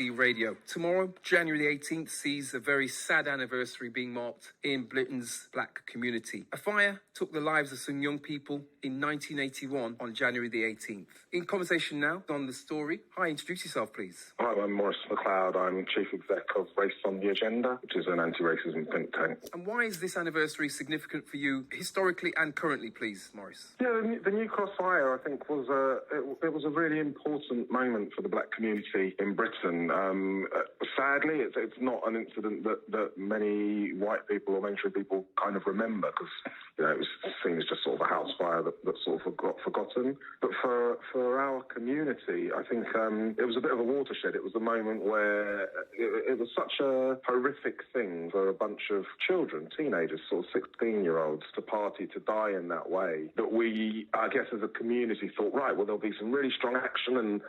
Radio. Tomorrow, January the 18th, sees a very sad anniversary being marked in Britain's black community. A fire took the lives of some young people in 1981 on January the 18th. In conversation now on the story. Hi, introduce yourself, please. Hi, I'm Maurice Mcleod. I'm Chief Exec of Race on the Agenda, which is an anti-racism think tank. And why is this anniversary significant for you, historically and currently, please, Maurice? Yeah, the New Cross fire, I think, was it was a really important moment for the black community in Britain. Sadly, it's not an incident that many white people or mainstream people kind of remember, because it was seen as just sort of a house fire that sort of got forgotten. But for our community, I think it was a bit of a watershed. It was a moment where it was such a horrific thing for a bunch of children, teenagers, sort of 16-year-olds, to party, to die in that way, that we, I guess, as a community thought, right, well, there'll be some really strong action, and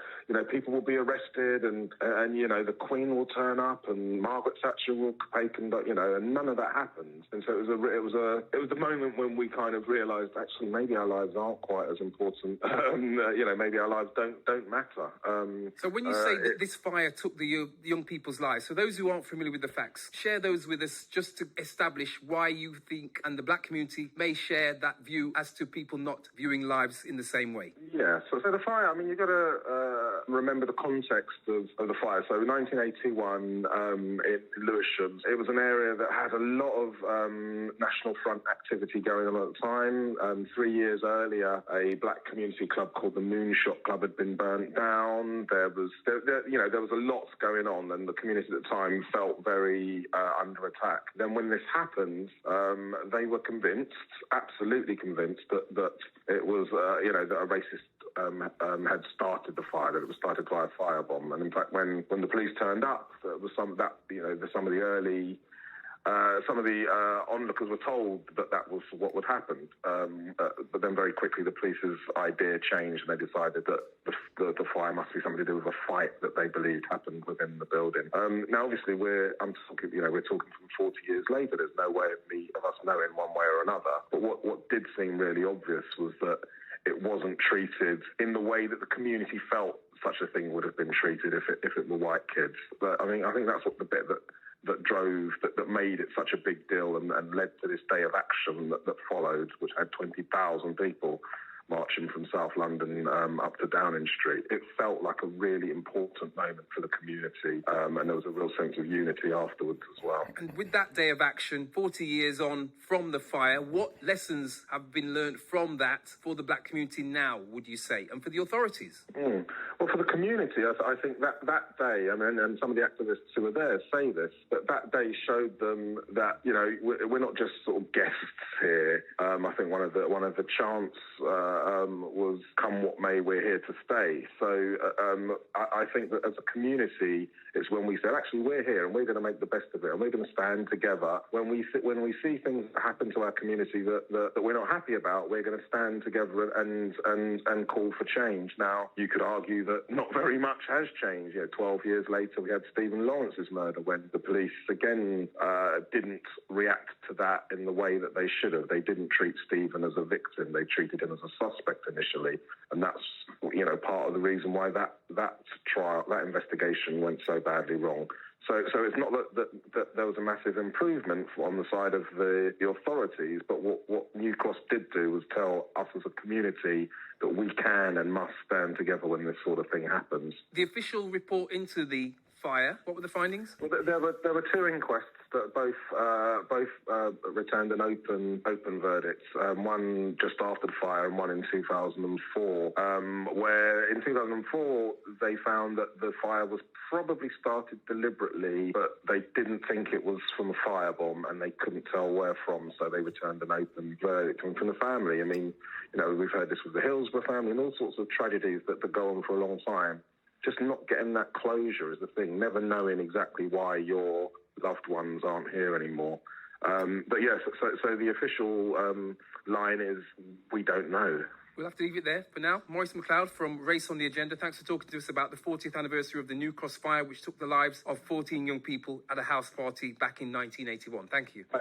people will be arrested, and the Queen will turn up, and Margaret Thatcher will pay conduct, and none of that happened. And so it was the moment when we kind of realised, actually, maybe our lives aren't quite as important. Maybe our lives don't matter. So when you say that this fire took the young people's lives, so those who aren't familiar with the facts, share those with us just to establish why you think, and the black community may share that view as to people not viewing lives in the same way. Yeah, so the fire, I mean, you've got to remember the context of the fire. So 1981 in Lewisham, it was an area that had a lot of National Front activity going on at the time. 3 years earlier, a black community club called the Moonshot Club had been burnt down. There was a lot going on, and the community at the time felt very under attack. Then when this happened, they were convinced, absolutely convinced, that it was that a racist had started the fire, that it was started by a firebomb. And in fact, when the police turned up, there was some of the onlookers were told that was what would happen. But then very quickly the police's idea changed, and they decided that the fire must be something to do with a fight that they believed happened within the building. Now, obviously, we're talking from 40 years later. There's no way of us knowing one way or another. But what did seem really obvious was that it wasn't treated in the way that the community felt such a thing would have been treated if it were white kids. But I think that's what the bit that made it such a big deal and led to this day of action that followed, which had 20,000 people marching from South London up to Downing Street. It felt like a really important moment for the community, and there was a real sense of unity afterwards as well. And with that day of action, 40 years on from the fire, what lessons have been learned from that for the black community now, would you say, and for the authorities? Well, for the community, I think that day, and some of the activists who were there say this, but that day showed them that, we're not just sort of guests here. I think one of the chants was, come what may, we're here to stay. So I think that as a community, it's when we said, actually, we're here and we're going to make the best of it, and we're going to stand together. When we see things that happen to our community that we're not happy about, we're going to stand together and call for change. Now, you could argue that not very much has changed. 12 years later, we had Stephen Lawrence's murder, when the police again didn't react to that in the way that they should have. They didn't treat Stephen as a victim. They treated him as a suspect initially, and that's part of the reason why that trial, that investigation went so badly wrong. So it's not that there was a massive improvement on the side of the authorities, but what New Cross did do was tell us as a community that we can and must stand together when this sort of thing happens. The official report into the fire, what were the findings? Well, there were two inquests that both returned an open verdict. One just after the fire and one in 2004. Where in 2004 they found that the fire was probably started deliberately, but they didn't think it was from a firebomb, and they couldn't tell where from, so they returned an open verdict. And from the family, we've heard this with the Hillsborough family and all sorts of tragedies that go on for a long time. Just not getting that closure is the thing, never knowing exactly why your loved ones aren't here anymore. But yes, so the official line is, we don't know. We'll have to leave it there for now. Maurice Mcleod from Race on the Agenda, thanks for talking to us about the 40th anniversary of the New Cross fire, which took the lives of 14 young people at a house party back in 1981. Thank you. Thanks.